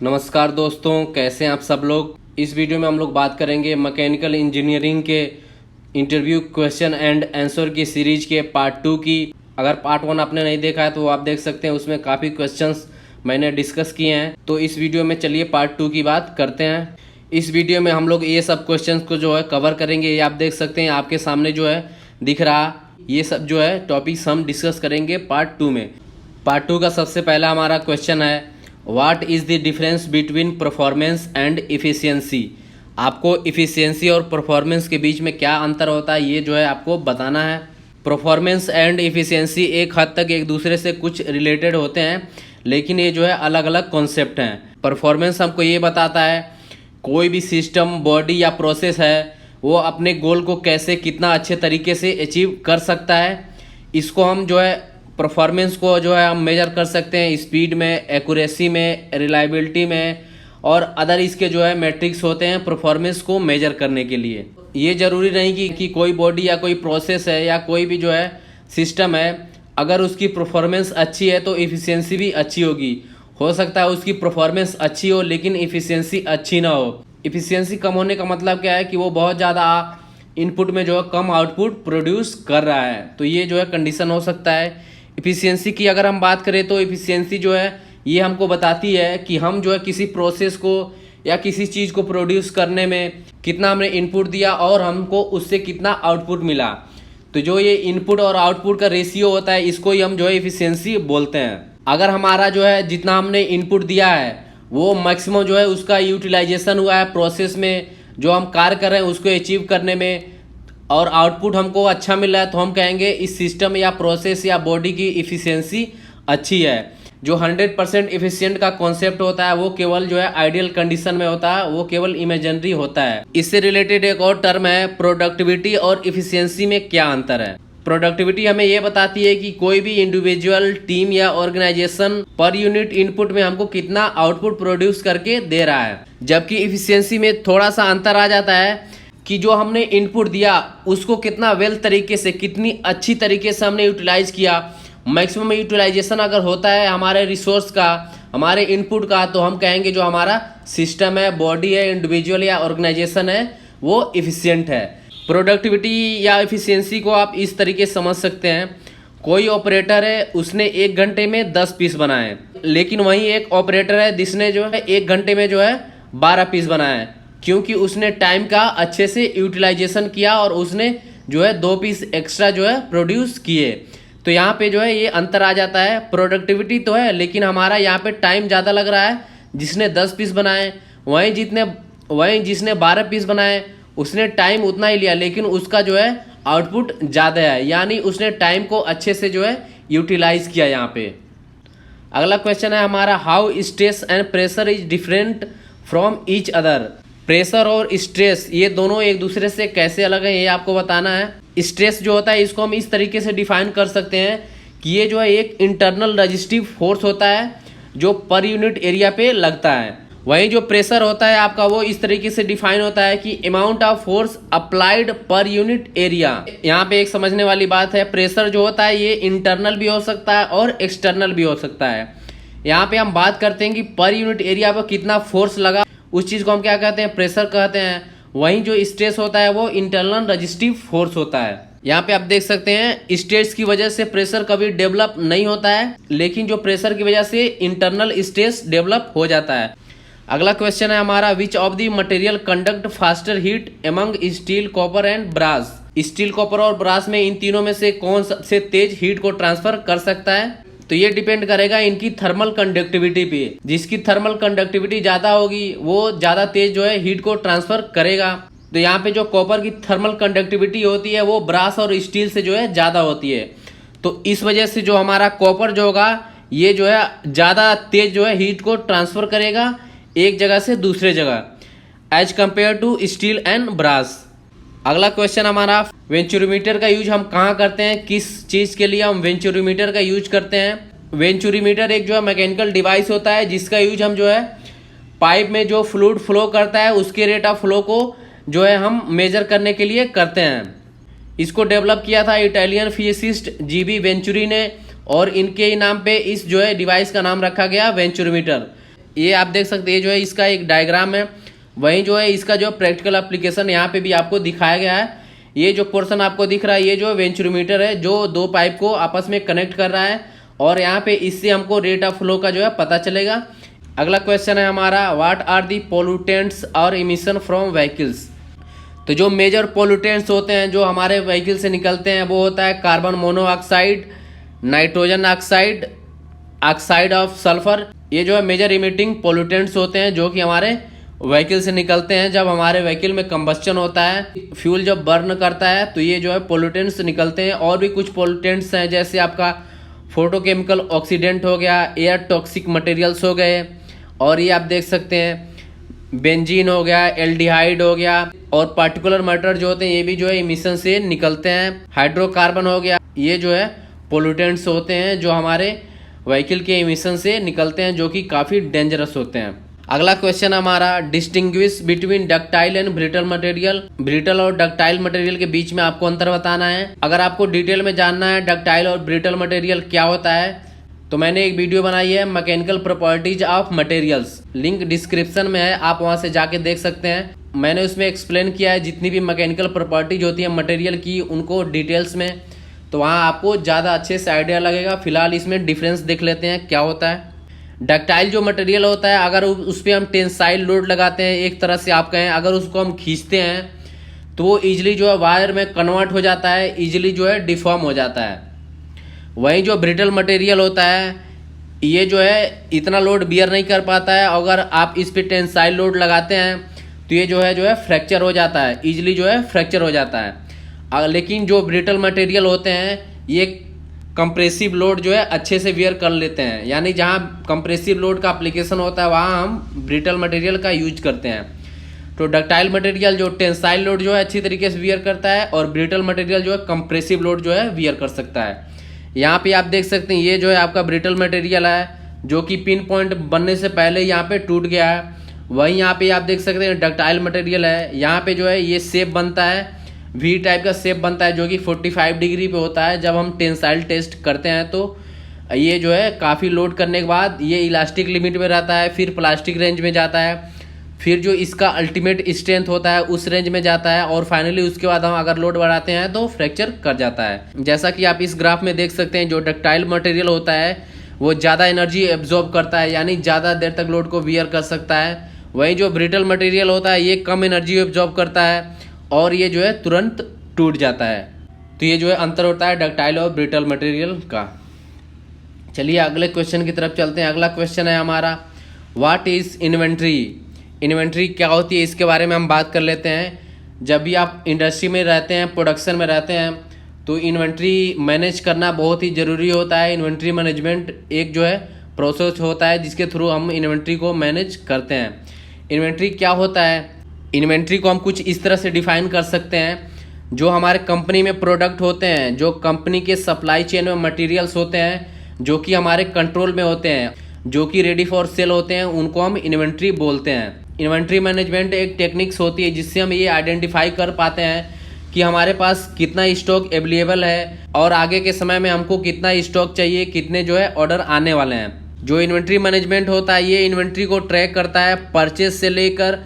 नमस्कार दोस्तों, कैसे हैं आप सब लोग। इस वीडियो में हम लोग बात करेंगे मैकेनिकल इंजीनियरिंग के इंटरव्यू क्वेश्चन एंड आंसर की सीरीज के पार्ट 2 की। अगर पार्ट 1 आपने नहीं देखा है तो आप देख सकते हैं, उसमें काफ़ी क्वेश्चंस मैंने डिस्कस किए हैं। तो इस वीडियो में चलिए पार्ट 2 की बात करते हैं। इस वीडियो में हम लोग ये सब क्वेश्चंस को जो है कवर करेंगे। ये आप देख सकते हैं, आपके सामने जो है दिख रहा, ये सब जो है टॉपिक्स हम डिस्कस करेंगे पार्ट 2 में। पार्ट 2 का सबसे पहला हमारा क्वेश्चन है, what is the difference between performance and efficiency. आपको इफ़िशियंसी और परफॉर्मेंस के बीच में क्या अंतर होता है, ये जो है आपको बताना है। परफॉर्मेंस एंड इफ़िशियंसी एक हद तक एक दूसरे से कुछ रिलेटेड होते हैं, लेकिन ये जो है अलग अलग कॉन्सेप्ट हैं। परफॉर्मेंस हमको ये बताता है कोई भी सिस्टम, बॉडी या प्रोसेस है, वो अपने गोल को कैसे कितना अच्छे तरीके से अचीव कर सकता है। इसको हम जो है परफॉर्मेंस को जो है हम मेजर कर सकते हैं स्पीड में, एक्यूरेसी में, रिलायबिलिटी में और अदर इसके जो है मैट्रिक्स होते हैं परफॉर्मेंस को मेजर करने के लिए। ये ज़रूरी नहीं कि कोई बॉडी या कोई प्रोसेस है या कोई भी जो है सिस्टम है, अगर उसकी परफॉर्मेंस अच्छी है तो इफ़िशियंसी भी अच्छी होगी। हो सकता है उसकी परफॉर्मेंस अच्छी हो लेकिन इफ़िशियंसी अच्छी ना हो। इफ़िशियंसी कम होने का मतलब क्या है कि वो बहुत ज़्यादा इनपुट में जो है कम आउटपुट प्रोड्यूस कर रहा है, तो ये जो है कंडीशन हो सकता है। इफ़िशियंसी की अगर हम बात करें तो इफ़िशियंसी जो है ये हमको बताती है कि हम जो है किसी प्रोसेस को या किसी चीज़ को प्रोड्यूस करने में कितना हमने इनपुट दिया और हमको उससे कितना आउटपुट मिला। तो जो ये इनपुट और आउटपुट का रेशियो होता है, इसको ही हम जो है इफ़िशियंसी बोलते हैं। अगर हमारा जो है जितना हमने इनपुट दिया है वो मैक्सिमम जो है उसका यूटिलाइजेशन हुआ है प्रोसेस में, जो हम कार्य कर रहे हैं उसको अचीव करने में, और आउटपुट हमको अच्छा मिल रहा है, तो हम कहेंगे इस सिस्टम या प्रोसेस या बॉडी की इफ़िशियंसी अच्छी है। जो 100% इफ़िशियंट का कॉन्सेप्ट होता है वो केवल जो है आइडियल कंडीशन में होता है, वो केवल इमेजिनरी होता है। इससे रिलेटेड एक और टर्म है प्रोडक्टिविटी और इफ़िशियंसी में क्या अंतर है। प्रोडक्टिविटी हमें ये बताती है कि कोई भी इंडिविजुअल, टीम या ऑर्गेनाइजेशन पर यूनिट इनपुट में हमको कितना आउटपुट प्रोड्यूस करके दे रहा है। जबकि इफ़िशियंसी में थोड़ा सा अंतर आ जाता है कि जो हमने इनपुट दिया उसको कितना वेल तरीके से, कितनी अच्छी तरीके से हमने यूटिलाइज किया। मैक्सिमम यूटिलाइजेशन अगर होता है हमारे रिसोर्स का, हमारे इनपुट का, तो हम कहेंगे जो हमारा सिस्टम है, बॉडी है, इंडिविजुअल या ऑर्गेनाइजेशन है, वो इफ़िशियंट है। प्रोडक्टिविटी या इफ़िशियंसी को आप इस तरीके से समझ सकते हैं, कोई ऑपरेटर है उसने 1 घंटे में 10 पीस बनाए, लेकिन वहीं एक ऑपरेटर है जिसने जो है 1 घंटे में जो है 12 पीस बनाए, क्योंकि उसने टाइम का अच्छे से यूटिलाइजेशन किया और उसने जो है 2 पीस एक्स्ट्रा जो है प्रोड्यूस किए। तो यहाँ पे जो है ये अंतर आ जाता है। प्रोडक्टिविटी तो है लेकिन हमारा यहाँ पे टाइम ज़्यादा लग रहा है जिसने 10 पीस बनाए, वहीं जिसने 12 पीस बनाए उसने टाइम उतना ही लिया लेकिन उसका जो है आउटपुट ज़्यादा है, यानी उसने टाइम को अच्छे से जो है यूटिलाइज किया यहाँ पे। अगला क्वेश्चन है हमारा, how stress and pressure is different from each other. Pressure और स्ट्रेस ये दोनों एक दूसरे से कैसे अलग है, ये आपको बताना है। स्ट्रेस जो होता है इसको हम इस तरीके से डिफाइन कर सकते हैं कि ये जो है एक इंटरनल रजिस्टिव फोर्स होता है जो पर यूनिट एरिया पे लगता है। वहीं जो प्रेशर होता है आपका वो इस तरीके से डिफाइन होता है कि amount of force applied per unit area. यहाँ पे एक समझने वाली बात है, प्रेशर जो होता है ये इंटरनल भी हो सकता है और एक्सटर्नल भी हो सकता है। यहाँ पे हम बात करते हैं कि पर यूनिट एरिया पर कितना फोर्स लगा, उस चीज़ को हम क्या कहते हैं, प्रेशर कहते हैं। वहीं जो स्ट्रेस होता है वो इंटरनल रजिस्टिव फोर्स होता है। यहाँ पे आप देख सकते हैं स्ट्रेस की वजह से प्रेशर कभी डेवलप नहीं होता है, लेकिन जो प्रेशर की वजह से इंटरनल स्ट्रेस डेवलप हो जाता है। अगला क्वेश्चन है हमारा, which of the material conduct faster heat among steel, copper and brass. Steel, copper और ब्रास में इन तीनों में से कौन सबसे तेज हीट को ट्रांसफर कर सकता है। तो ये डिपेंड करेगा इनकी थर्मल कंडक्टिविटी पे। जिसकी थर्मल कंडक्टिविटी ज़्यादा होगी वो ज़्यादा तेज जो है हीट को ट्रांसफर करेगा। तो यहाँ पे जो कॉपर की थर्मल कंडक्टिविटी होती है वो ब्रास और स्टील से जो है ज़्यादा होती है। तो इस वजह से जो हमारा कॉपर जो होगा ये जो है ज़्यादा तेज जो है हीट को ट्रांसफर करेगा एक जगह से दूसरे जगह as compare to steel and brass. अगला क्वेश्चन हमारा, वेंचुरीमीटर का यूज हम कहाँ करते हैं, किस चीज़ के लिए हम वेंचुरीमीटर का यूज करते हैं। वेंचुरीमीटर एक जो है मैकेनिकल डिवाइस होता है जिसका यूज हम जो है पाइप में जो फ्लूइड फ्लो करता है उसके रेट ऑफ फ्लो को जो है हम मेजर करने के लिए करते हैं। इसको डेवलप किया था इटालियन फिजिसिस्ट जीबी वेंचुरी ने और इनके ही नाम पे इस जो है डिवाइस का नाम रखा गया वेंचुरीमीटर। ये आप देख सकते हैं, ये जो है इसका एक डायग्राम है। वहीं जो है इसका जो प्रैक्टिकल एप्लीकेशन यहाँ पे भी आपको दिखाया गया है। ये जो पोर्शन आपको दिख रहा है, ये जो वेंचुरोमीटर है जो दो पाइप को आपस में कनेक्ट कर रहा है, और यहाँ पे इससे हमको रेट ऑफ फ्लो का जो है पता चलेगा। अगला क्वेश्चन है हमारा, व्हाट आर दी पोल्यूटेंट्स और इमिशन फ्रॉम व्हीकल्स। तो जो मेजर पोल्यूटेंट्स होते हैं जो हमारे व्हीकल से निकलते हैं वो होता है carbon monoxide, nitrogen oxide, oxide of sulphur. ये जो है मेजर इमिटिंग पोल्यूटेंट्स होते हैं जो कि हमारे व्हीकल से निकलते हैं। जब हमारे व्हीकल में कंबस्शन होता है, फ्यूल जब बर्न करता है, तो ये जो है पोल्यूटेंट्स निकलते हैं। और भी कुछ पोल्यूटेंट्स हैं, जैसे आपका फोटोकेमिकल ऑक्सीडेंट हो गया, एयर टॉक्सिक मटेरियल्स हो गए, और ये आप देख सकते हैं बेंजीन हो गया, एल्डिहाइड हो गया, और पार्टिकुलर मैटर जो होते हैं ये भी जो है इमिशन से निकलते हैं। हाइड्रोकार्बन हो गया, ये जो है पोल्यूटेंट्स होते हैं जो हमारे व्हीकल के इमिशन से निकलते हैं, जो कि काफ़ी डेंजरस होते हैं। अगला क्वेश्चन हमारा, distinguish between ductile and brittle material. Brittle और डक्टाइल मटेरियल के बीच में आपको अंतर बताना है। अगर आपको डिटेल में जानना है डक्टाइल और ब्रिटल मटेरियल क्या होता है, तो मैंने एक वीडियो बनाई है mechanical properties of materials, link description में है, आप वहां से जाके देख सकते हैं। मैंने उसमें एक्सप्लेन किया है जितनी भी मैकेनिकल प्रॉपर्टीज होती है मटेरियल की, उनको डिटेल्स में, तो वहाँ आपको ज़्यादा अच्छे से आइडिया लगेगा। फिलहाल इसमें डिफरेंस देख लेते हैं क्या होता है। डक्टाइल जो मटेरियल होता है, अगर उस पर हम टेंसाइल लोड लगाते हैं, एक तरह से आप कहें अगर उसको हम खींचते हैं तो वो ईजिली जो है वायर में कन्वर्ट हो जाता है, ईजिली जो है डिफॉर्म हो जाता है। वहीं जो ब्रिटल मटेरियल होता है ये जो है इतना लोड बियर नहीं कर पाता है, अगर आप इस पर टेंसाइल लोड लगाते हैं तो ये जो है फ्रैक्चर हो जाता है, ईजिली जो है फ्रैक्चर हो जाता है। लेकिन जो ब्रिटल मटेरियल होते हैं ये कंप्रेसिव लोड जो है अच्छे से बियर कर लेते हैं, यानी जहाँ कंप्रेसिव लोड का एप्लीकेशन होता है वहाँ हम ब्रिटल मटेरियल का यूज करते हैं। तो डक्टाइल मटेरियल जो टेंसाइल लोड जो है अच्छी तरीके से बियर करता है, और ब्रिटल मटेरियल जो है कंप्रेसिव लोड जो है बियर कर सकता है। यहाँ पे आप देख सकते हैं ये जो है आपका ब्रिटल मटेरियल है जो कि पिन पॉइंट बनने से पहले यहाँ पे टूट गया है। वहीं यहाँ पे आप देख सकते हैं डक्टाइल मटेरियल है, यहाँ पे जो है ये शेप बनता है, वी टाइप का शेप बनता है जो कि 45 डिग्री पे होता है। जब हम टेंसाइल टेस्ट करते हैं तो ये जो है काफ़ी लोड करने के बाद ये इलास्टिक लिमिट में रहता है, फिर प्लास्टिक रेंज में जाता है, फिर जो इसका अल्टीमेट स्ट्रेंथ होता है उस रेंज में जाता है, और फाइनली उसके बाद हम अगर लोड बढ़ाते हैं तो फ्रैक्चर कर जाता है। जैसा कि आप इस ग्राफ में देख सकते हैं, जो डक्टाइल मटेरियल होता है वो ज़्यादा एनर्जी एब्जॉर्ब करता है, यानी ज़्यादा देर तक लोड को बियर कर सकता है। वहीं जो ब्रिटल मटेरियल होता है ये कम एनर्जी एब्जॉर्ब करता है और ये जो है तुरंत टूट जाता है। तो ये जो है अंतर होता है डक्टाइल और ब्रिटल मटेरियल का। चलिए अगले क्वेश्चन की तरफ चलते हैं। अगला क्वेश्चन है हमारा, व्हाट इज़ इन्वेंट्री। इन्वेंट्री क्या होती है इसके बारे में हम बात कर लेते हैं। जब भी आप इंडस्ट्री में रहते हैं, प्रोडक्शन में रहते हैं, तो इन्वेंट्री मैनेज करना बहुत ही ज़रूरी होता है। इन्वेंट्री मैनेजमेंट एक जो है प्रोसेस होता है जिसके थ्रू हम इन्वेंट्री को मैनेज करते हैं। इन्वेंट्री क्या होता है, इन्वेंट्री को हम कुछ इस तरह से डिफाइन कर सकते हैं, जो हमारे कंपनी में प्रोडक्ट होते हैं, जो कंपनी के सप्लाई चेन में मटेरियल्स होते हैं, जो कि हमारे कंट्रोल में होते हैं, जो कि रेडी फॉर सेल होते हैं, उनको हम इन्वेंट्री बोलते हैं। इन्वेंट्री मैनेजमेंट एक टेक्निक्स होती है जिससे हम ये आइडेंटिफाई कर पाते हैं कि हमारे पास कितना स्टॉक अवेलेबल है और आगे के समय में हमको कितना स्टॉक चाहिए, कितने जो है ऑर्डर आने वाले हैं। जो इन्वेंट्री मैनेजमेंट होता है ये इन्वेंट्री को ट्रैक करता है, परचेज से लेकर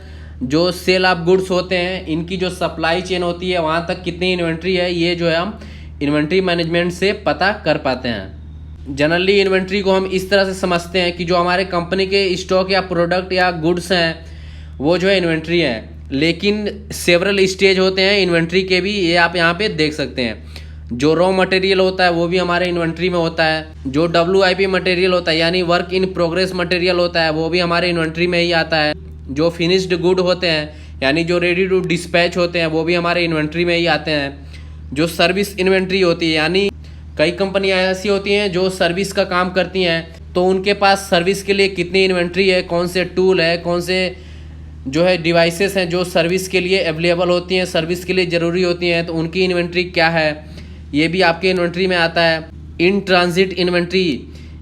जो सेल ऑफ गुड्स होते हैं, इनकी जो सप्लाई चेन होती है वहाँ तक कितनी इन्वेंट्री है, ये जो है हम इन्वेंट्री मैनेजमेंट से पता कर पाते हैं। जनरली इन्वेंट्री को हम इस तरह से समझते हैं कि जो हमारे कंपनी के स्टॉक या प्रोडक्ट या गुड्स हैं वो जो है इन्वेंट्री है, लेकिन सेवरल स्टेज होते हैं इन्वेंट्री के भी, ये आप यहाँ पे देख सकते हैं। जो रॉ मटेरियल होता है वो भी हमारे इन्वेंट्री में होता है, जो WIP मटेरियल होता है यानी वर्क इन प्रोग्रेस मटेरियल होता है वो भी हमारे इन्वेंट्री में ही आता है, जो फिनिश्ड गुड होते हैं यानी जो रेडी टू डिस्पैच होते हैं वो भी हमारे इन्वेंट्री में ही आते हैं। जो सर्विस इन्वेंट्री होती है, यानी कई कंपनियां ऐसी होती हैं जो सर्विस का काम करती हैं, तो उनके पास सर्विस के लिए कितनी इन्वेंट्री है, कौन से टूल है, कौन से जो है डिवाइसेस हैं जो सर्विस के लिए अवेलेबल होती हैं, सर्विस के लिए ज़रूरी होती हैं, तो उनकी इन्वेंट्री क्या है ये भी आपके इन्वेंट्री में आता है। इन ट्रांजिट इन्वेंट्री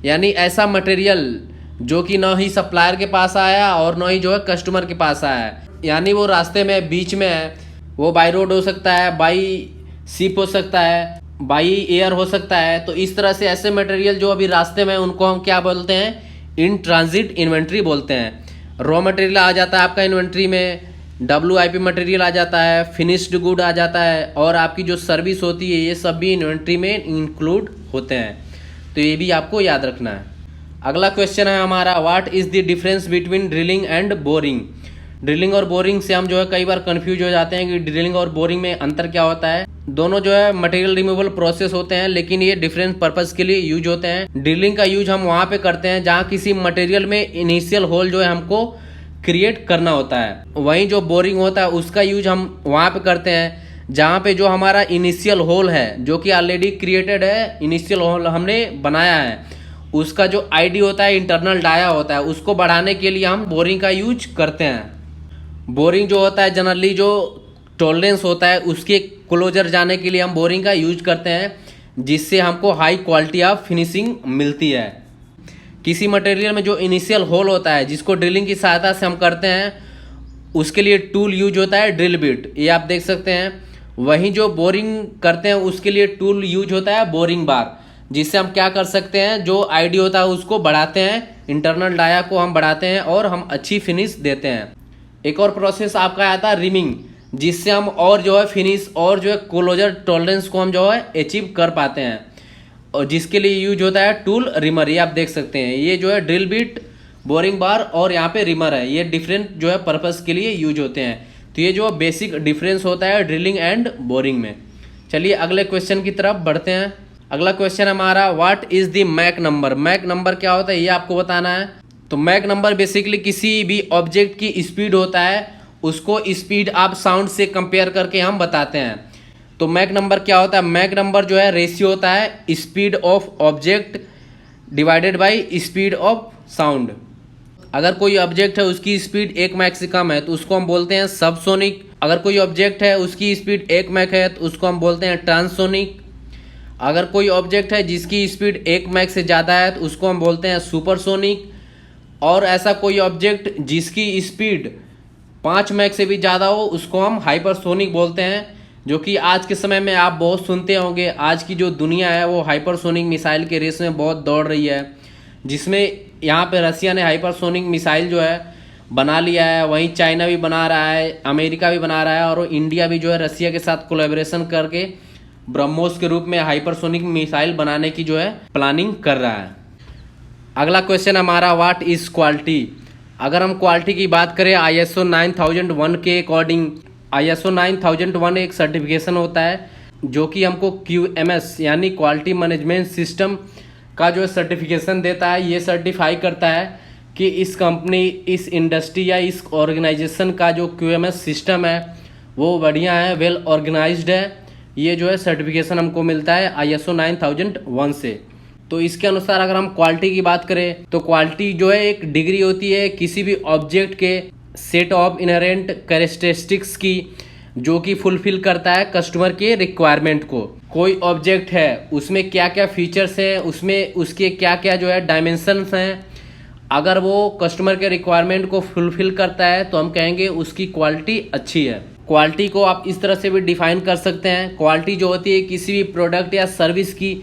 यानी ऐसा मटेरियल जो कि ना ही सप्लायर के पास आया और ना ही जो है कस्टमर के पास आया है, यानी वो रास्ते में बीच में है। वो बाई रोड हो सकता है, बाई शिप हो सकता है, बाई एयर हो सकता है। तो इस तरह से ऐसे मटेरियल जो अभी रास्ते में, उनको हम क्या बोलते हैं, इन ट्रांजिट इन्वेंट्री बोलते हैं। रॉ मटेरियल आ जाता है आपका इन्वेंट्री में, WIP मटेरियल आ जाता है, फिनिश्ड गुड आ जाता है, और आपकी जो सर्विस होती है ये सब भी इन्वेंट्री में इंक्लूड होते हैं। तो ये भी आपको याद रखना है। अगला क्वेश्चन है हमारा, what is the difference between drilling and boring. Drilling और बोरिंग से हम जो है कई बार कंफ्यूज हो जाते हैं कि ड्रिलिंग और बोरिंग में अंतर क्या होता है। दोनों जो है मटेरियल रिमूवल प्रोसेस होते हैं, लेकिन ये डिफरेंट पर्पस के लिए यूज होते हैं। ड्रिलिंग का यूज हम वहाँ पे करते हैं जहाँ किसी मटेरियल में इनिशियल होल जो है हमको क्रिएट करना होता है। वहीं जो बोरिंग होता है उसका यूज हम वहाँ पे करते हैं जहाँ पे जो हमारा इनिशियल होल है जो कि ऑलरेडी क्रिएटेड है, इनिशियल होल हमने बनाया है, उसका जो आईडी होता है, इंटरनल डाया होता है, उसको बढ़ाने के लिए हम बोरिंग का यूज करते हैं। बोरिंग जो होता है जनरली जो टॉलरेंस होता है उसके क्लोजर जाने के लिए हम बोरिंग का यूज करते हैं, जिससे हमको हाई क्वालिटी ऑफ फिनिशिंग मिलती है। किसी मटेरियल में जो इनिशियल होल होता है जिसको ड्रिलिंग की सहायता से हम करते हैं, उसके लिए टूल यूज होता है ड्रिल बिट, ये आप देख सकते हैं। वहीं जो बोरिंग करते हैं उसके लिए टूल यूज होता है बोरिंग बार, जिससे हम क्या कर सकते हैं, जो आईडी होता है उसको बढ़ाते हैं, इंटरनल डाया को हम बढ़ाते हैं और हम अच्छी फिनिश देते हैं। एक और प्रोसेस आपका आता है रिमिंग, जिससे हम और जो है फिनिश और जो है क्लोजर टॉलरेंस को हम जो है अचीव कर पाते हैं, और जिसके लिए यूज होता है टूल रिमर। ये आप देख सकते हैं, ये जो है ड्रिल बिट, बोरिंग बार और यहाँ पे रिमर है, ये डिफरेंट जो है पर्पस के लिए यूज होते हैं। तो ये जो बेसिक डिफरेंस होता है ड्रिलिंग एंड बोरिंग में। चलिए अगले क्वेश्चन की तरफ बढ़ते हैं। अगला क्वेश्चन हमारा, what is the Mach number. Mach number क्या होता है ये आपको बताना है। तो मैक नंबर बेसिकली किसी भी ऑब्जेक्ट की स्पीड होता है, उसको स्पीड आप साउंड से कंपेयर करके हम बताते हैं। तो मैक नंबर क्या होता है, मैक नंबर जो है रेशियो होता है speed of object divided by speed of sound. अगर कोई ऑब्जेक्ट है उसकी स्पीड 1 मैक से कम है तो उसको हम बोलते हैं सबसोनिक। अगर कोई ऑब्जेक्ट है उसकी स्पीड 1 मैक है तो उसको हम बोलते हैं ट्रांससोनिक। अगर कोई ऑब्जेक्ट है जिसकी स्पीड 1 मैक से ज़्यादा है तो उसको हम बोलते हैं सुपरसोनिक। और ऐसा कोई ऑब्जेक्ट जिसकी स्पीड 5 मैक से भी ज़्यादा हो उसको हम हाइपरसोनिक बोलते हैं, जो कि आज के समय में आप बहुत सुनते होंगे। आज की जो दुनिया है वो हाइपरसोनिक मिसाइल के रेस में बहुत दौड़ रही है, जिसमें यहाँ पे रसिया ने हाइपरसोनिक मिसाइल जो है बना लिया है, वहीं चाइना भी बना रहा है, अमेरिका भी बना रहा है, और इंडिया भी जो है रसिया के साथ कोलैबोरेशन करके ब्रह्मोस के रूप में हाइपरसोनिक मिसाइल बनाने की जो है प्लानिंग कर रहा है। अगला क्वेश्चन हमारा, व्हाट इज़ क्वालिटी। अगर हम क्वालिटी की बात करें ISO 9001 के अकॉर्डिंग, ISO 9001 एक सर्टिफिकेशन होता है जो कि हमको QMS यानी क्वालिटी मैनेजमेंट सिस्टम का जो सर्टिफिकेशन देता है। ये सर्टिफाई करता है कि इस कंपनी, इस इंडस्ट्री या इस ऑर्गेनाइजेशन का जो QMS सिस्टम है वो बढ़िया है, वेल ऑर्गेनाइज्ड है। ये जो है सर्टिफिकेशन हमको मिलता है ISO 9001 से। तो इसके अनुसार अगर हम क्वालिटी की बात करें तो क्वालिटी जो है एक डिग्री होती है किसी भी ऑब्जेक्ट के सेट ऑफ इनहेरेंट कैरेक्टरिस्टिक्स की, जो कि फुलफिल करता है कस्टमर के रिक्वायरमेंट को। कोई ऑब्जेक्ट है उसमें क्या क्या फीचर्स हैं, उसमें उसके क्या क्या जो है डायमेंशंस हैं, अगर वो कस्टमर के रिक्वायरमेंट को फुलफिल करता है तो हम कहेंगे उसकी क्वालिटी अच्छी है। क्वालिटी को आप इस तरह से भी डिफाइन कर सकते हैं, क्वालिटी जो होती है किसी भी प्रोडक्ट या सर्विस की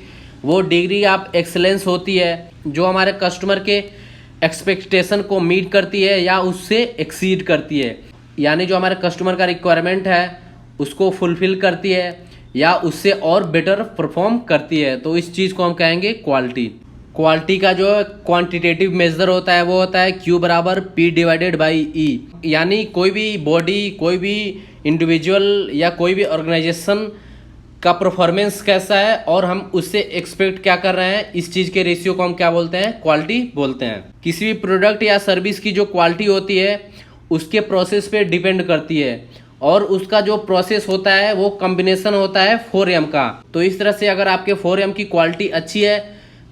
वो डिग्री ऑफ एक्सेलेंस होती है जो हमारे कस्टमर के एक्सपेक्टेशन को मीट करती है या उससे एक्सीड करती है, यानी जो हमारे कस्टमर का रिक्वायरमेंट है उसको फुलफिल करती है या उससे और बेटर परफॉर्म करती है। तो इस चीज़ को हम कहेंगे क्वालिटी। क्वालिटी का जो क्वांटिटेटिव मेजर होता है वो होता है Q बराबर P/E, यानी कोई भी बॉडी, कोई भी इंडिविजुअल या कोई भी ऑर्गेनाइजेशन का परफॉर्मेंस कैसा है और हम उससे एक्सपेक्ट क्या कर रहे हैं, इस चीज़ के रेशियो को हम क्या बोलते हैं, क्वालिटी बोलते हैं। किसी भी प्रोडक्ट या सर्विस की जो क्वालिटी होती है उसके प्रोसेस पे डिपेंड करती है, और उसका जो प्रोसेस होता है वो कॉम्बिनेशन होता है 4M का। तो इस तरह से अगर आपके 4M की क्वालिटी अच्छी है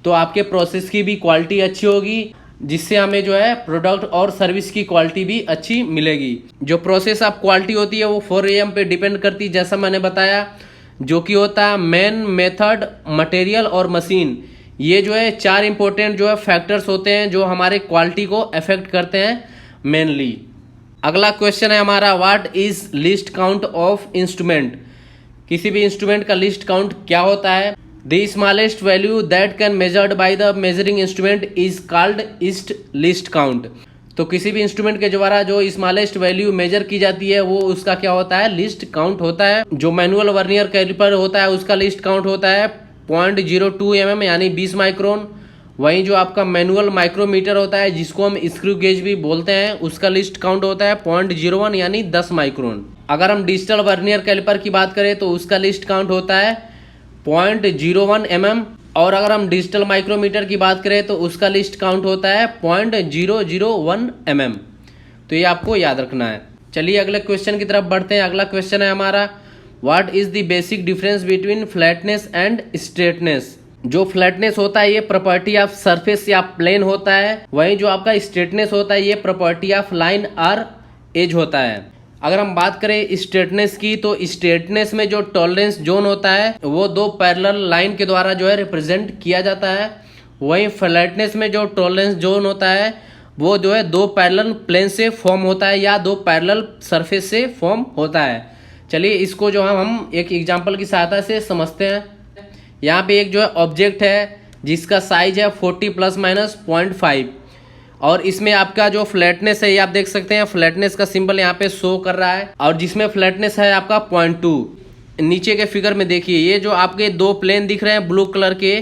तो आपके प्रोसेस की भी क्वालिटी अच्छी होगी, जिससे हमें जो है प्रोडक्ट और सर्विस की क्वालिटी भी अच्छी मिलेगी। जो प्रोसेस ऑफ क्वालिटी होती है वो 4AM पे डिपेंड करती है, जैसा मैंने बताया, जो कि होता है मैन, मेथड, मटेरियल और मशीन। ये जो है 4 इंपॉर्टेंट जो है फैक्टर्स होते हैं जो हमारे क्वालिटी को अफेक्ट करते हैं मेनली। अगला क्वेश्चन है हमारा, what is list count of instrument. किसी भी इंस्ट्रूमेंट का लिस्ट काउंट क्या होता है। The smallest value that can measured by the measuring instrument is called east list count. तो किसी भी इंस्ट्रूमेंट के द्वारा जो स्मॉलेस्ट वैल्यू मेजर की जाती है वो उसका क्या होता है, लिस्ट काउंट होता है। जो मैनुअल वर्नियर कैलिपर होता है उसका लिस्ट काउंट होता है 0.02 mm यानी 20 माइक्रोन। वहीं जो आपका मैनुअल माइक्रोमीटर होता है जिसको हम स्क्रू गेज भी बोलते हैं उसका लिस्ट काउंट होता है 0.01 यानी 10 माइक्रोन। अगर हम डिजिटल वर्नियर कैलिपर की बात करें तो उसका लिस्ट काउंट होता है 0.01 mm। और अगर हम डिजिटल माइक्रोमीटर की बात करें तो उसका लिस्ट काउंट होता है 0.001 mm। तो ये आपको याद रखना है। चलिए अगले क्वेश्चन की तरफ बढ़ते हैं। अगला क्वेश्चन है हमारा, what is the basic difference between flatness and straightness. जो फ्लैटनेस होता है ये प्रॉपर्टी ऑफ सरफेस या प्लेन होता है, वहीं जो आपका स्ट्रेटनेस होता है ये प्रॉपर्टी ऑफ लाइन और एज होता है। अगर हम बात करें स्ट्रेटनेस की तो स्ट्रेटनेस में जो टॉलरेंस जोन होता है वो दो पैरेलल लाइन के द्वारा जो है रिप्रेजेंट किया जाता है। वहीं फ्लैटनेस में जो टॉलरेंस जोन होता है वो जो है दो पैरेलल प्लेन से फॉर्म होता है या दो पैरेलल सरफेस से फॉर्म होता है। चलिए इसको जो हम एक एग्जांपल की सहायता से समझते हैं। यहाँ पे एक जो है ऑब्जेक्ट है जिसका साइज है 40 ± 0.5 और इसमें आपका जो फ्लैटनेस है ये आप देख सकते हैं फ्लैटनेस का सिंबल यहाँ पे शो कर रहा है और जिसमें फ्लैटनेस है आपका 0.2। नीचे के फिगर में देखिए ये जो आपके दो प्लेन दिख रहे हैं ब्लू कलर के,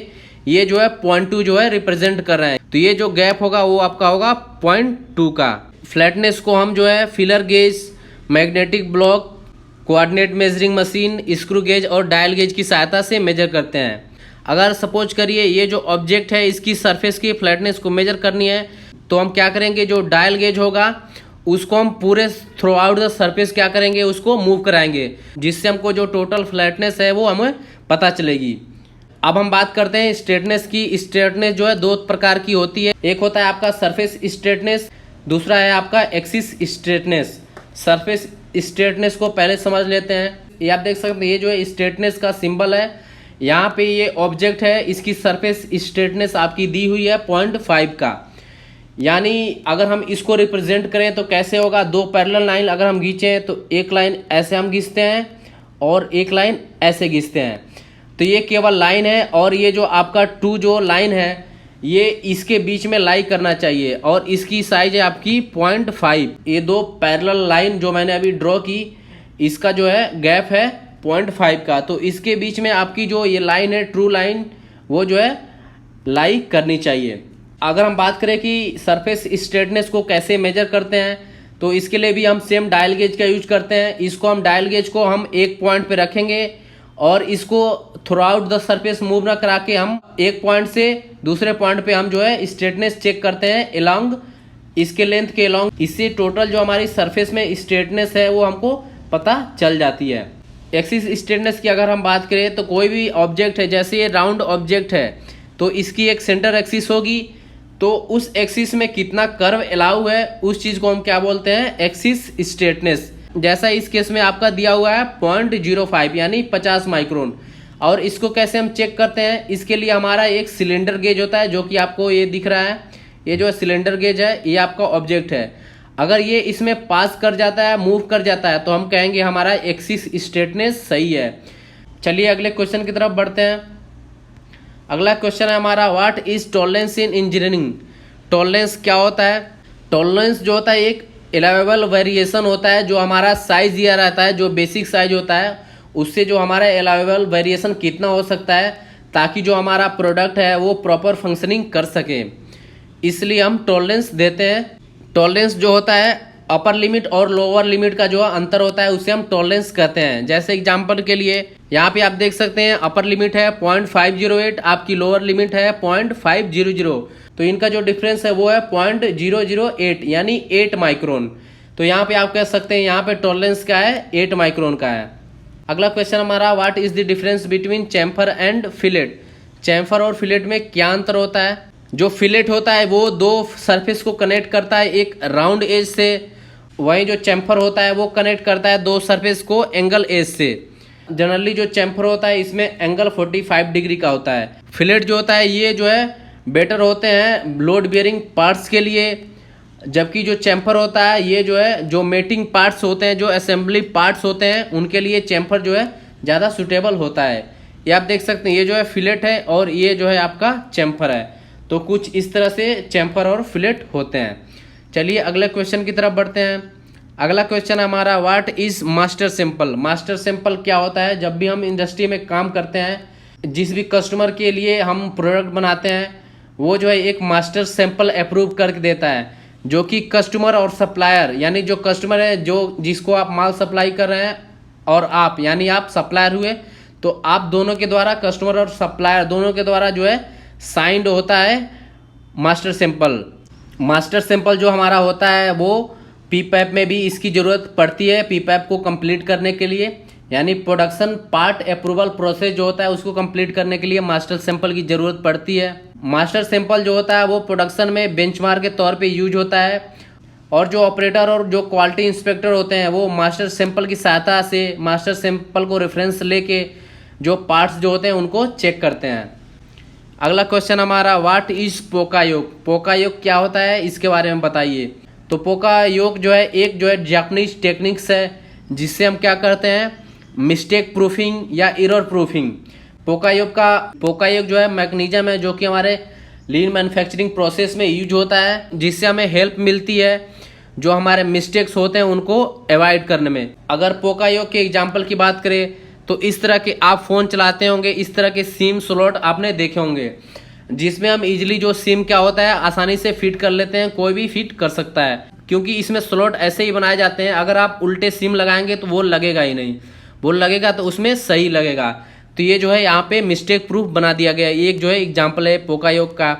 ये जो है 0.2 जो है रिप्रेजेंट कर रहे हैं। तो ये जो गैप होगा वो आपका होगा 0.2 का। फ्लैटनेस को हम जो है filler gauge, magnetic block, coordinate measuring machine, screw gauge और डायल गेज की सहायता से मेजर करते हैं। अगर सपोज करिए ये जो ऑब्जेक्ट है इसकी सरफेस की फ्लैटनेस को मेजर करनी है तो हम क्या करेंगे, जो डायल गेज होगा उसको हम पूरे थ्रू आउट द सरफेस क्या करेंगे, उसको मूव कराएंगे जिससे हमको जो टोटल फ्लैटनेस है वो हमें पता चलेगी। अब हम बात करते हैं स्ट्रेटनेस की। स्ट्रेटनेस जो है दो प्रकार की होती है, एक होता है आपका सरफेस स्ट्रेटनेस, दूसरा है आपका एक्सिस स्ट्रेटनेस। सरफेस स्ट्रेटनेस को पहले समझ लेते हैं। ये आप देख सकते हैं ये जो है स्ट्रेटनेस का सिंबल है, यहाँ पे ये ऑब्जेक्ट है इसकी सरफेस स्ट्रेटनेस आपकी दी हुई है 0.5 का। यानी अगर हम इसको रिप्रेजेंट करें तो कैसे होगा, दो पैरेलल लाइन अगर हम खींचें तो एक लाइन ऐसे हम खींचते हैं और एक लाइन ऐसे खींचते हैं तो ये केवल लाइन है और ये जो आपका 2 जो लाइन है ये इसके बीच में लाई करना चाहिए और इसकी साइज है आपकी 0.5। ये दो पैरेलल लाइन जो मैंने अभी ड्रॉ की इसका जो है गैप है 0.5 का। तो इसके बीच में आपकी जो ये लाइन है ट्रू लाइन वो जो है लाई करनी चाहिए। अगर हम बात करें कि सरफेस स्ट्रेटनेस को कैसे मेजर करते हैं तो इसके लिए भी हम सेम डायल गेज का यूज करते हैं। इसको हम डायल गेज को हम एक पॉइंट पे रखेंगे और इसको through out the surface move ना करा के हम एक पॉइंट से दूसरे पॉइंट पे हम जो है स्ट्रेटनेस चेक करते हैं अलोंग इसके लेंथ के अलोंग। इससे टोटल जो हमारी सरफेस में स्ट्रेटनेस है वो हमको पता चल जाती है। एक्सिस स्ट्रेटनेस की अगर हम बात करें तो कोई भी ऑब्जेक्ट है, जैसे ये राउंड ऑब्जेक्ट है तो इसकी एक सेंटर एक्सिस होगी, तो उस एक्सिस में कितना कर्व अलाउ है उस चीज को हम क्या बोलते हैं, एक्सिस स्ट्रेटनेस। जैसा इस केस में आपका दिया हुआ है 0.05 यानी 50 माइक्रोन। और इसको कैसे हम चेक करते हैं, इसके लिए हमारा एक सिलेंडर गेज होता है जो कि आपको ये दिख रहा है, ये जो सिलेंडर गेज है ये आपका ऑब्जेक्ट है। अगर ये इसमें पास कर जाता है, मूव कर जाता है तो हम कहेंगे हमारा एक्सिस स्ट्रेटनेस सही है। चलिए अगले क्वेश्चन की तरफ बढ़ते हैं। अगला क्वेश्चन है हमारा, what is tolerance in engineering. Tolerance क्या होता है, टॉलरेंस जो होता है एक अलाउएबल वेरिएशन होता है। जो हमारा साइज दिया रहता है, जो बेसिक साइज होता है उससे जो हमारा अलाउएबल वेरिएशन कितना हो सकता है ताकि जो हमारा प्रोडक्ट है वो प्रॉपर फंक्शनिंग कर सके, इसलिए हम टॉलरेंस देते हैं। टॉलरेंस जो होता है अपर लिमिट और लोअर लिमिट का जो अंतर होता है उसे हम टॉलरेंस कहते हैं। जैसे एग्जांपल के लिए यहाँ पे आप देख सकते हैं अपर लिमिट है 0.508, आपकी लोअर लिमिट है 0.500, तो इनका जो डिफरेंस है वो है 0.008 यानी 8 माइक्रोन। तो यहाँ पे आप कह सकते हैं यहाँ पे टॉलरेंस क्या है, 8 माइक्रोन का है। अगला क्वेश्चन हमारा, what is the difference between chamfer and fillet. Chamfer और फिलेट में क्या अंतर होता है। जो फिलेट होता है वो दो सरफेस को कनेक्ट करता है एक राउंड एज से, वहीं जो चैम्फर होता है वो कनेक्ट करता है दो सरफेस को एंगल एज से। जनरली जो चैम्फर होता है इसमें एंगल 45 डिग्री का होता है। फिलेट जो होता है ये जो है बेटर होते हैं लोड बियरिंग पार्ट्स के लिए, जबकि जो चैम्फर होता है ये जो है जो मेटिंग पार्ट्स होते हैं, जो असेंबली पार्ट्स होते हैं उनके लिए चैम्फर जो है ज़्यादा सूटेबल होता है। ये आप देख सकते हैं, ये जो है फिलेट है और ये जो है आपका चैम्फर है। तो कुछ इस तरह से चैम्फर और फिलेट होते हैं। चलिए अगले क्वेश्चन की तरफ बढ़ते हैं। अगला क्वेश्चन हमारा, what is master sample. Master sample क्या होता है? जब भी हम इंडस्ट्री में काम करते हैं, जिस भी कस्टमर के लिए हम प्रोडक्ट बनाते हैं, वो जो है एक मास्टर सैंपल अप्रूव करके देता है, जो कि कस्टमर और सप्लायर, यानी जो कस्टमर है, जो जिसको आप माल सप्लाई कर रहे हैं, और आप यानी आप सप्लायर हुए, तो आप दोनों के द्वारा, कस्टमर और सप्लायर दोनों के द्वारा जो है साइंड होता है मास्टर सैंपल। मास्टर सैंपल जो हमारा होता है वो पीपैप में भी इसकी ज़रूरत पड़ती है, पीपैप को कंप्लीट करने के लिए, यानी प्रोडक्शन पार्ट अप्रूवल प्रोसेस जो होता है उसको कंप्लीट करने के लिए मास्टर सैंपल की ज़रूरत पड़ती है। मास्टर सैंपल जो होता है वो प्रोडक्शन में बेंचमार्क के तौर पे यूज होता है, और जो ऑपरेटर और जो क्वालिटी इंस्पेक्टर होते हैं वो मास्टर सैंपल की सहायता से मास्टर सैंपल को रेफरेंस लेके जो पार्ट्स जो होते हैं उनको चेक करते हैं। अगला क्वेश्चन हमारा, व्हाट इज पोका योग। पोका योग क्या होता है, इसके बारे में बताइए। तो पोका योग जो है एक जो है जापानीज टेक्निक्स है, जिससे हम क्या करते हैं, मिस्टेक प्रूफिंग या एरर प्रूफिंग। पोका योग जो है मैकेनिज्म है जो कि हमारे लीन मैन्युफैक्चरिंग प्रोसेस में यूज होता है, जिससे हमें हेल्प मिलती है जो हमारे मिस्टेक्स होते हैं उनको अवॉइड करने में। अगर पोका योग के एग्जाम्पल की बात करें तो इस तरह के आप फ़ोन चलाते होंगे, इस तरह के सिम स्लॉट आपने देखे होंगे, जिसमें हम इजीली जो सिम क्या होता है आसानी से फिट कर लेते हैं, कोई भी फिट कर सकता है, क्योंकि इसमें स्लॉट ऐसे ही बनाए जाते हैं। अगर आप उल्टे सिम लगाएंगे तो वो लगेगा ही नहीं, वो लगेगा तो उसमें सही लगेगा। तो ये जो है यहाँ पे मिस्टेक प्रूफ बना दिया गया है। एक जो है एग्जाम्पल है पोका योग का।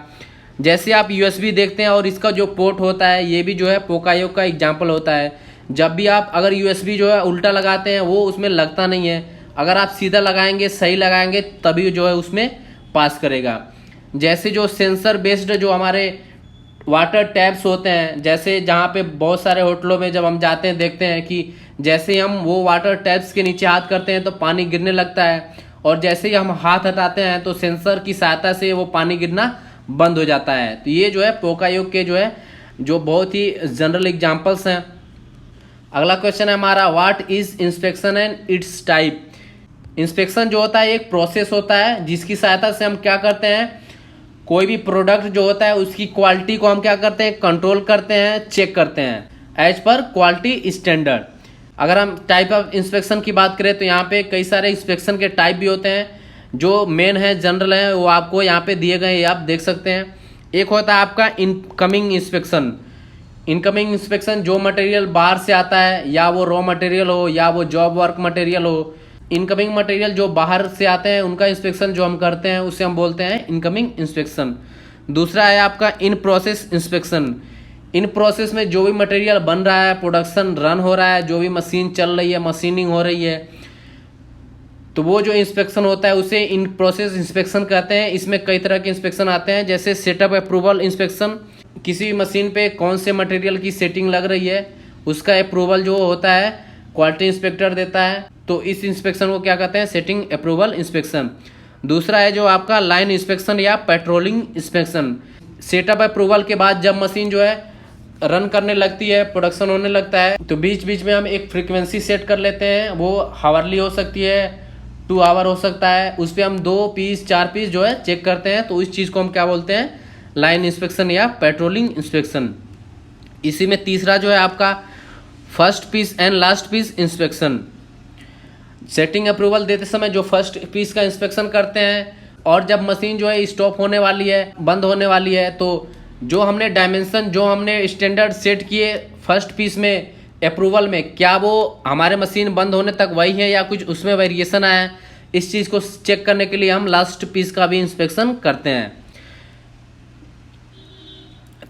जैसे आप यूएसबी देखते हैं और इसका जो पोर्ट होता है, ये भी जो है पोका योग का एग्जाम्पल होता है। जब भी आप अगर यूएसबी जो है उल्टा लगाते हैं वो उसमें लगता नहीं है, अगर आप सीधा लगाएंगे, सही लगाएंगे, तभी जो है उसमें पास करेगा। जैसे जो सेंसर बेस्ड जो हमारे वाटर टैप्स होते हैं, जैसे जहाँ पे बहुत सारे होटलों में जब हम जाते हैं देखते हैं कि जैसे हम वो वाटर टैप्स के नीचे हाथ करते हैं तो पानी गिरने लगता है, और जैसे ही हम हाथ हटाते हैं तो सेंसर की सहायता से वो पानी गिरना बंद हो जाता है। तो ये जो है पोका योग के जो है जो बहुत ही जनरल एग्जांपल्स हैं। अगला क्वेश्चन है हमारा, what is inspection and it's type. Inspection जो होता है एक प्रोसेस होता है जिसकी सहायता से हम क्या करते हैं, कोई भी प्रोडक्ट जो होता है उसकी क्वालिटी को हम क्या करते हैं, कंट्रोल करते हैं, चेक करते हैं एज पर क्वालिटी स्टैंडर्ड। अगर हम टाइप ऑफ इंस्पेक्शन की बात करें तो यहाँ पे कई सारे इंस्पेक्शन के टाइप भी होते हैं, जो मेन है, जनरल है, वो आपको यहाँ पे दिए गए, आप देख सकते हैं। एक होता है आपका इनकमिंग इंस्पेक्शन। इनकमिंग इंस्पेक्शन जो मटेरियल बाहर से आता है, या वो रॉ मटेरियल हो या वो जॉब वर्क मटेरियल हो, इनकमिंग मटेरियल जो बाहर से आते हैं उनका इंस्पेक्शन जो हम करते हैं उसे हम बोलते हैं इनकमिंग इंस्पेक्शन। दूसरा है आपका in process inspection. In process में जो भी मटेरियल बन रहा है, प्रोडक्शन रन हो रहा है, जो भी मशीन चल रही है, मशीनिंग हो रही है, तो वो जो इंस्पेक्शन होता है उसे इन प्रोसेस इंस्पेक्शन कहते हैं। इसमें कई तरह के इंस्पेक्शन आते हैं, जैसे सेटअप अप्रूवल इंस्पेक्शन। किसी भी मशीन पे कौन से मटेरियल की सेटिंग लग रही है उसका अप्रूवल जो होता है क्वालिटी इंस्पेक्टर देता है, तो इस इंस्पेक्शन को क्या कहते हैं, सेटिंग अप्रूवल इंस्पेक्शन। दूसरा है जो आपका लाइन इंस्पेक्शन या पेट्रोलिंग इंस्पेक्शन। सेटअप अप्रूवल के बाद जब मशीन जो है रन करने लगती है, प्रोडक्शन होने लगता है, तो बीच बीच में हम एक फ्रीक्वेंसी सेट कर लेते हैं। वो हावरली हो सकती है, 2 आवर हो सकता है, उस पर हम 2 पीस 4 पीस जो है चेक करते हैं। तो इस चीज़ को हम क्या बोलते हैं, लाइन इंस्पेक्शन या पेट्रोलिंग इंस्पेक्शन। इसी में तीसरा जो है आपका first piece and last piece inspection. Setting approval देते समय जो फर्स्ट पीस का इंस्पेक्शन करते हैं, और जब मशीन जो है स्टॉप होने वाली है, बंद होने वाली है, तो जो हमने डायमेंशन, जो हमने स्टैंडर्ड सेट किए फर्स्ट पीस में अप्रूवल में, क्या वो हमारे मशीन बंद होने तक वही है या कुछ उसमें वेरिएशन आया है, इस चीज़ को चेक करने के लिए हम लास्ट पीस का भी इंस्पेक्शन करते हैं।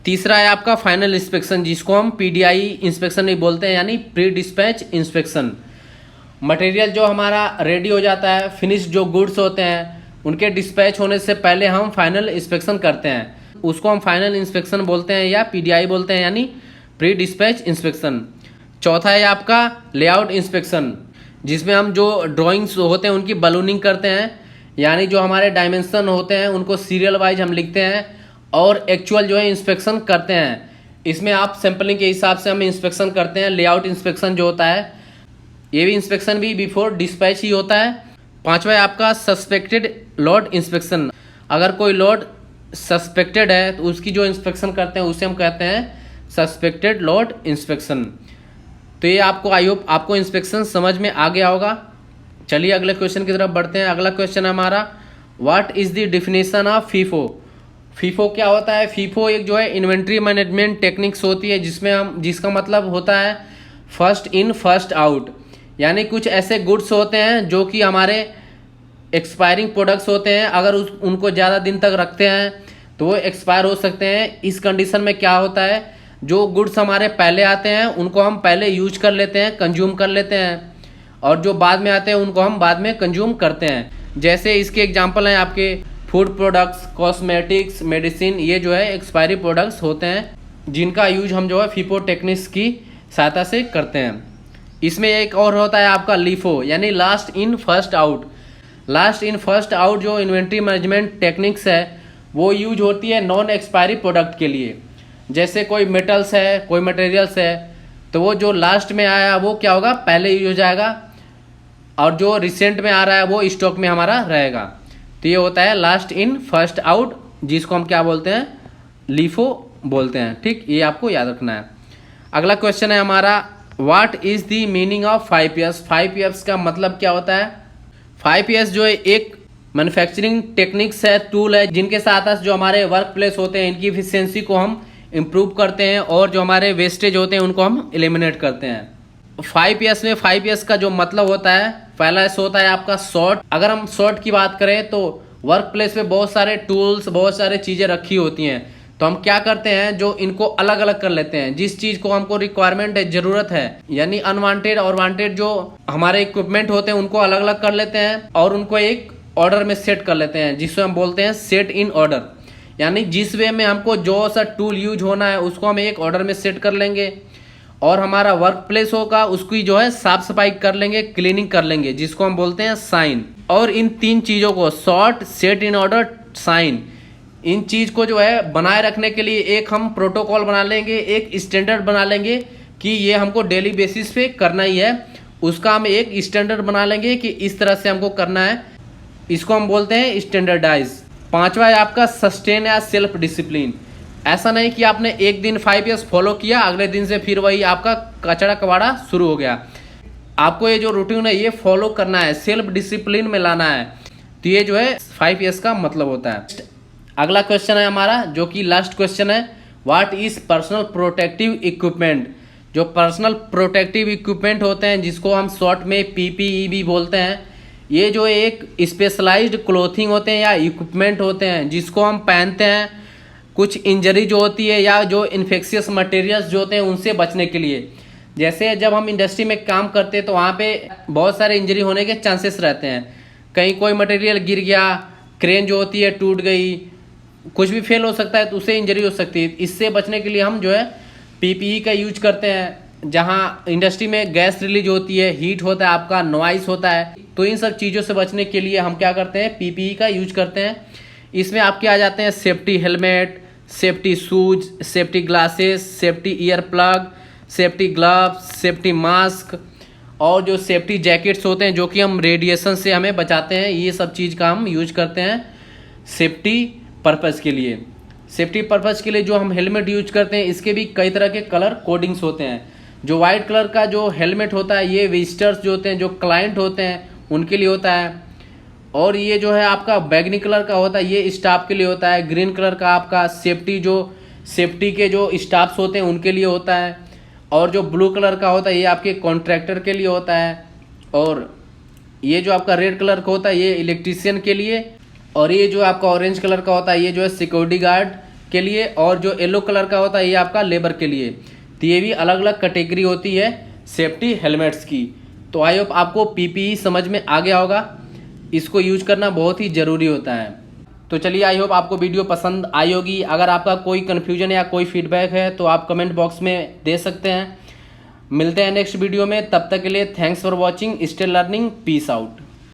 तीसरा है आपका फाइनल इंस्पेक्शन, जिसको हम पीडीआई इंस्पेक्शन भी बोलते हैं, यानी प्री डिस्पैच इंस्पेक्शन। मटेरियल जो हमारा रेडी हो जाता है, फिनिश जो गुड्स होते हैं, उनके डिस्पैच होने से पहले हम फाइनल इंस्पेक्शन करते हैं, उसको हम फाइनल इंस्पेक्शन बोलते हैं या पीडीआई बोलते हैं, यानी प्री डिस्पैच इंस्पेक्शन। चौथा है आपका लेआउट इंस्पेक्शन, जिसमें हम जो ड्राइंग्स होते हैं उनकी बलूनिंग करते हैं, यानी जो हमारे डायमेंशन होते हैं उनको सीरियल वाइज हम लिखते हैं और एक्चुअल जो है इंस्पेक्शन करते हैं। इसमें आप सैंपलिंग के हिसाब से हम इंस्पेक्शन करते हैं। लेआउट इंस्पेक्शन जो होता है, ये भी इंस्पेक्शन भी बिफोर डिस्पैच ही होता है। पांचवा है आपका सस्पेक्टेड लोड इंस्पेक्शन। अगर कोई लोड सस्पेक्टेड है तो उसकी जो इंस्पेक्शन करते हैं उसे हम कहते हैं सस्पेक्टेड लोड इंस्पेक्शन। तो ये आपको आई होप आपको इंस्पेक्शन समझ में आ गया होगा। चलिए अगले क्वेश्चन की तरफ बढ़ते हैं। अगला क्वेश्चन है हमारा, what is the definition of FIFO. FIFO क्या होता है? फीफो एक जो है इन्वेंट्री मैनेजमेंट टेक्निक्स होती है जिसका मतलब होता है फर्स्ट इन फर्स्ट आउट। यानी कुछ ऐसे गुड्स होते हैं जो कि हमारे एक्सपायरिंग प्रोडक्ट्स होते हैं, अगर उनको ज़्यादा दिन तक रखते हैं तो वो एक्सपायर हो सकते हैं। इस कंडीशन में क्या होता है, जो गुड्स हमारे पहले आते हैं उनको हम पहले यूज कर लेते हैं, कंज्यूम कर लेते हैं, और जो बाद में आते हैं उनको हम बाद में कंज्यूम करते हैं। जैसे इसके एग्जांपल हैं आपके फूड प्रोडक्ट्स, कॉस्मेटिक्स, मेडिसिन, ये जो है एक्सपायरी प्रोडक्ट्स होते हैं जिनका यूज हम जो है फीफो टेक्निक्स की सहायता से करते हैं। इसमें एक और होता है आपका लीफो, यानी last in first out. Last in first out जो इन्वेंट्री मैनेजमेंट टेक्निक्स है वो यूज होती है नॉन एक्सपायरी प्रोडक्ट के लिए। जैसे कोई मेटल्स है, कोई मटेरियल्स है, तो वो जो लास्ट में आया वो क्या होगा, पहले यूज हो जाएगा, और जो रिसेंट में आ रहा है वो स्टॉक में हमारा रहेगा। तो ये होता है लास्ट इन फर्स्ट आउट, जिसको हम क्या बोलते हैं, लीफो बोलते हैं। ठीक, ये आपको याद रखना है। अगला क्वेश्चन है हमारा, what is the meaning of 5Ps। 5Ps का मतलब क्या होता है? 5Ps जो है एक मैन्युफैक्चरिंग टेक्निक्स है, टूल है, जिनके साथ जो हमारे वर्क प्लेस होते हैं इनकी इफिशियंसी को हम इम्प्रूव करते हैं और जो हमारे वेस्टेज होते हैं उनको हम एलिमिनेट करते हैं। 5Ps में 5Ps का जो मतलब होता है, पहला ऐसा होता है आपका शॉर्ट। अगर हम शॉर्ट की बात करें तो वर्क प्लेस पे बहुत सारे टूल्स, बहुत सारे चीज़ें रखी होती हैं, तो हम क्या करते हैं, जो इनको अलग अलग कर लेते हैं। जिस चीज़ को हमको रिक्वायरमेंट है, ज़रूरत है, यानी अनवांटेड और वांटेड जो हमारे इक्विपमेंट होते हैं उनको अलग अलग कर लेते हैं और उनको एक ऑर्डर में सेट कर लेते हैं, जिसको हम बोलते हैं सेट इन ऑर्डर। यानी जिस वे में हमको जो सा टूल यूज होना है उसको हम एक ऑर्डर में सेट कर लेंगे, और हमारा वर्क प्लेस होगा उसकी जो है साफ सफाई कर लेंगे, क्लीनिंग कर लेंगे, जिसको हम बोलते हैं साइन। और इन तीन चीज़ों को, sort, set in order, shine, इन चीज़ को जो है बनाए रखने के लिए एक हम प्रोटोकॉल बना लेंगे, एक स्टैंडर्ड बना लेंगे कि ये हमको डेली बेसिस पे करना ही है। उसका हम एक स्टैंडर्ड बना लेंगे कि इस तरह से हमको करना है, इसको हम बोलते हैं स्टैंडर्डाइज। पांचवा है आपका सस्टेन या सेल्फ डिसिप्लिन। ऐसा नहीं कि आपने एक दिन 5Ps फॉलो किया, अगले दिन से फिर वही आपका कचड़ा कबाड़ा शुरू हो गया। आपको ये जो रूटीन है ये फॉलो करना है, सेल्फ डिसिप्लिन में लाना है। तो ये जो है 5Ps का मतलब होता है। अगला क्वेश्चन है हमारा, जो कि लास्ट क्वेश्चन है, what is personal protective equipment. जो पर्सनल प्रोटेक्टिव इक्विपमेंट होते हैं, जिसको हम शॉर्ट में PPE भी बोलते हैं, ये जो एक स्पेशलाइज्ड क्लोथिंग होते हैं या इक्विपमेंट होते हैं जिसको हम पहनते हैं कुछ इंजरी जो होती है या जो इन्फेक्शियस मटेरियल्स जो होते हैं उनसे बचने के लिए। जैसे जब हम इंडस्ट्री में काम करते हैं तो वहाँ पे बहुत सारे इंजरी होने के चांसेस रहते हैं। कहीं कोई मटेरियल गिर गया, क्रेन जो होती है टूट गई, कुछ भी फेल हो सकता है, तो उससे इंजरी हो सकती है। इससे बचने के लिए हम जो है PPE का यूज करते हैं। जहाँ इंडस्ट्री में गैस रिलीज होती है, हीट होता है, आपका नॉइस होता है, तो इन सब चीज़ों से बचने के लिए हम क्या करते हैं, PPE का यूज करते हैं। इसमें आपके आ जाते हैं safety helmet, safety shoes, safety glasses, safety ear plug, safety gloves, safety mask, और जो सेफ्टी जैकेट्स होते हैं जो कि हम रेडिएशन से हमें बचाते हैं। ये सब चीज़ का हम यूज करते हैं सेफ्टी पर्पज़ के लिए। सेफ्टी पर्पज़ के लिए जो हम हेलमेट यूज करते हैं, इसके भी कई तरह के कलर कोडिंग्स होते हैं। जो वाइट कलर का जो हेलमेट होता है ये विजिटर्स जो होते हैं, जो क्लाइंट होते हैं, उनके लिए होता है। और ये जो है आपका बैगनी कलर का होता है, ये स्टाफ के लिए होता है। ग्रीन कलर का आपका सेफ्टी के जो स्टाफ्स होते हैं उनके लिए होता है। और जो ब्लू कलर का होता है ये आपके कॉन्ट्रैक्टर के लिए होता है। और ये जो आपका रेड कलर का होता है ये इलेक्ट्रीशियन के लिए। और ये जो आपका ऑरेंज कलर का होता है ये जो है सिक्योरिटी गार्ड के लिए। और जो येलो कलर का होता है ये आपका लेबर के लिए। तो ये भी अलग अलग कैटेगरी होती है सेफ्टी हेलमेट्स की। तो आई होप आपको PPE समझ में आ गया होगा। इसको यूज करना बहुत ही ज़रूरी होता है। तो चलिए, आई होप आपको वीडियो पसंद आई होगी। अगर आपका कोई कन्फ्यूजन या कोई फीडबैक है तो आप कमेंट बॉक्स में दे सकते हैं। मिलते हैं नेक्स्ट वीडियो में, तब तक के लिए thanks for watching, stay learning, peace out.